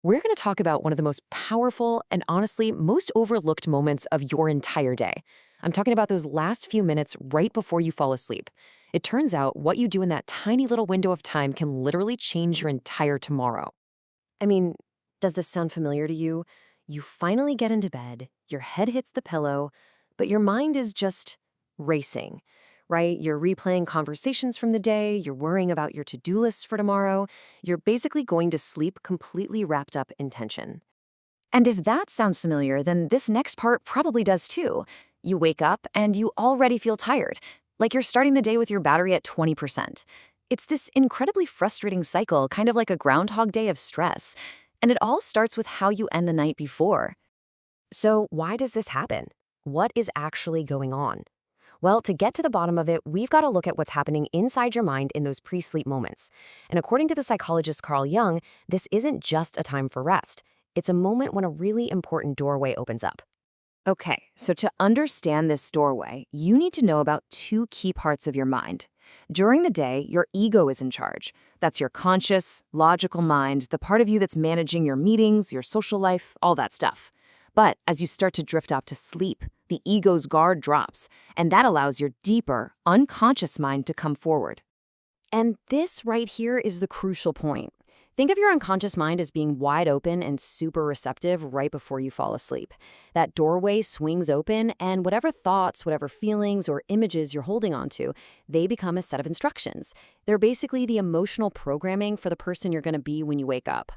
We're going to talk about one of the most powerful and honestly most overlooked moments of your entire day. I'm talking about those last few minutes right before you fall asleep. It turns out what you do in that tiny little window of time can literally change your entire tomorrow. I mean, does this sound familiar to you? You finally get into bed, your head hits the pillow, but your mind is just racing, right? You're replaying conversations from the day, you're worrying about your to-do lists for tomorrow. You're basically going to sleep completely wrapped up in tension. And if that sounds familiar, then this next part probably does too. You wake up and you already feel tired, like you're starting the day with your battery at 20%. It's this incredibly frustrating cycle, kind of like a Groundhog Day of stress. And it all starts with how you end the night before. So why does this happen? What is actually going on? Well, to get to the bottom of it, we've got to look at what's happening inside your mind in those pre-sleep moments. And according to the psychologist Carl Jung, this isn't just a time for rest. It's a moment when a really important doorway opens up. Okay, so to understand this doorway, you need to know about two key parts of your mind. During the day, your ego is in charge. That's your conscious, logical mind, the part of you that's managing your meetings, your social life, all that stuff. But as you start to drift off to sleep, the ego's guard drops, and that allows your deeper, unconscious mind to come forward. And this right here is the crucial point. Think of your unconscious mind as being wide open and super receptive right before you fall asleep. That doorway swings open, and whatever thoughts, whatever feelings or images you're holding onto, they become a set of instructions. They're basically the emotional programming for the person you're going to be when you wake up.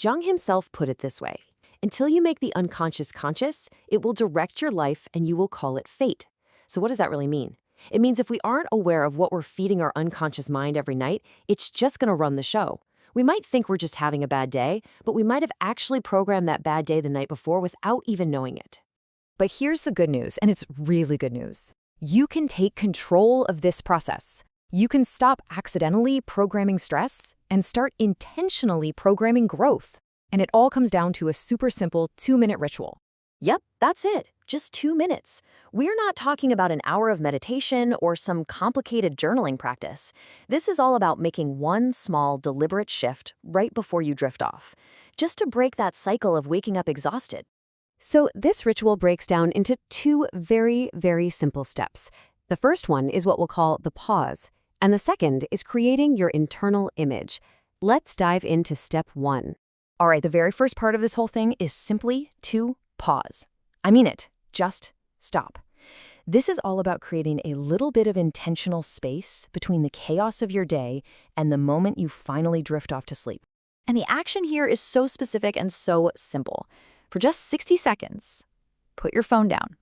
Jung himself put it this way: until you make the unconscious conscious, it will direct your life and you will call it fate. So what does that really mean? It means if we aren't aware of what we're feeding our unconscious mind every night, it's just going to run the show. We might think we're just having a bad day, but we might have actually programmed that bad day the night before without even knowing it. But here's the good news, and it's really good news. You can take control of this process. You can stop accidentally programming stress and start intentionally programming growth. And it all comes down to a super simple 2-minute ritual. Yep, that's it. Just 2 minutes. We're not talking about an hour of meditation or some complicated journaling practice. This is all about making one small, deliberate shift right before you drift off, just to break that cycle of waking up exhausted. So this ritual breaks down into 2 very, very simple steps. The first one is what we'll call the pause, and the second is creating your internal image. Let's dive into step 1. All right, the very first part of this whole thing is simply to pause. I mean it. Just stop. This is all about creating a little bit of intentional space between the chaos of your day and the moment you finally drift off to sleep. And the action here is so specific and so simple. For just 60 seconds, put your phone down.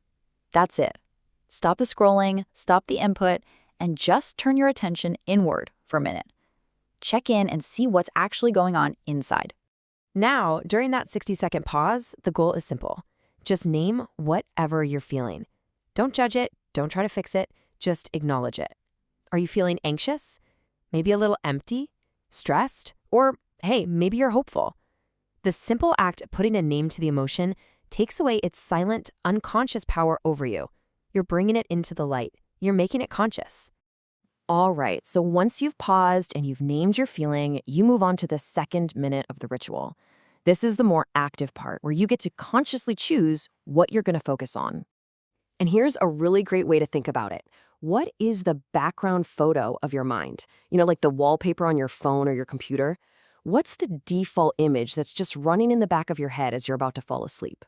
That's it. Stop the scrolling, stop the input, and just turn your attention inward for a minute. Check in and see what's actually going on inside. Now, during that 60-second pause, the goal is simple. Just name whatever you're feeling. Don't judge it, don't try to fix it, just acknowledge it. Are you feeling anxious? Maybe a little empty? Stressed? Or, hey, maybe you're hopeful. The simple act of putting a name to the emotion takes away its silent, unconscious power over you. You're bringing it into the light. You're making it conscious. All right, so once you've paused and you've named your feeling, you move on to the second minute of the ritual. This is the more active part where you get to consciously choose what you're going to focus on. And here's a really great way to think about it. What is the background photo of your mind? Like the wallpaper on your phone or your computer? What's the default image that's just running in the back of your head as you're about to fall asleep?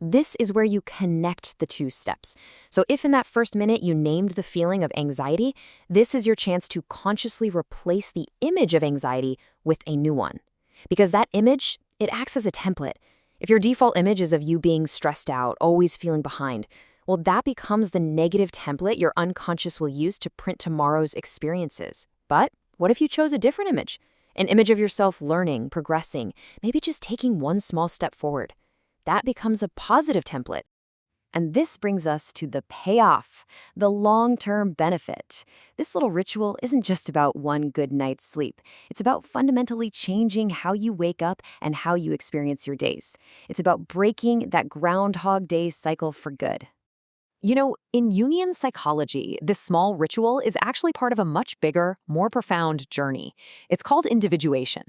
This is where you connect the 2 steps. So if in that first minute you named the feeling of anxiety, this is your chance to consciously replace the image of anxiety with a new one. Because that image, it acts as a template. If your default image is of you being stressed out, always feeling behind, well, that becomes the negative template your unconscious will use to print tomorrow's experiences. But what if you chose a different image? An image of yourself learning, progressing, maybe just taking one small step forward. That becomes a positive template. And this brings us to the payoff, the long-term benefit. This little ritual isn't just about one good night's sleep. It's about fundamentally changing how you wake up and how you experience your days. It's about breaking that Groundhog Day cycle for good. In Jungian psychology, this small ritual is actually part of a much bigger, more profound journey. It's called individuation.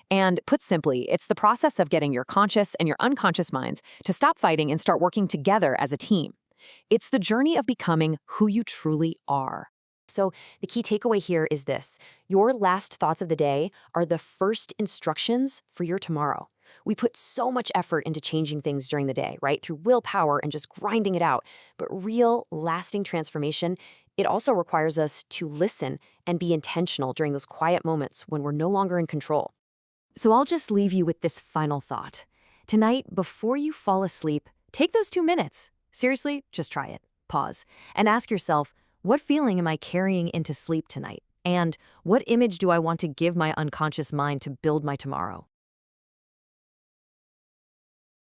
And put simply, it's the process of getting your conscious and your unconscious minds to stop fighting and start working together as a team. It's the journey of becoming who you truly are. So the key takeaway here is this. Your last thoughts of the day are the first instructions for your tomorrow. We put so much effort into changing things during the day, right? Through willpower and just grinding it out. But real, lasting transformation, it also requires us to listen and be intentional during those quiet moments when we're no longer in control. So I'll just leave you with this final thought. Tonight, before you fall asleep, take those 2 minutes. Seriously, just try it. Pause and ask yourself, what feeling am I carrying into sleep tonight? And what image do I want to give my unconscious mind to build my tomorrow?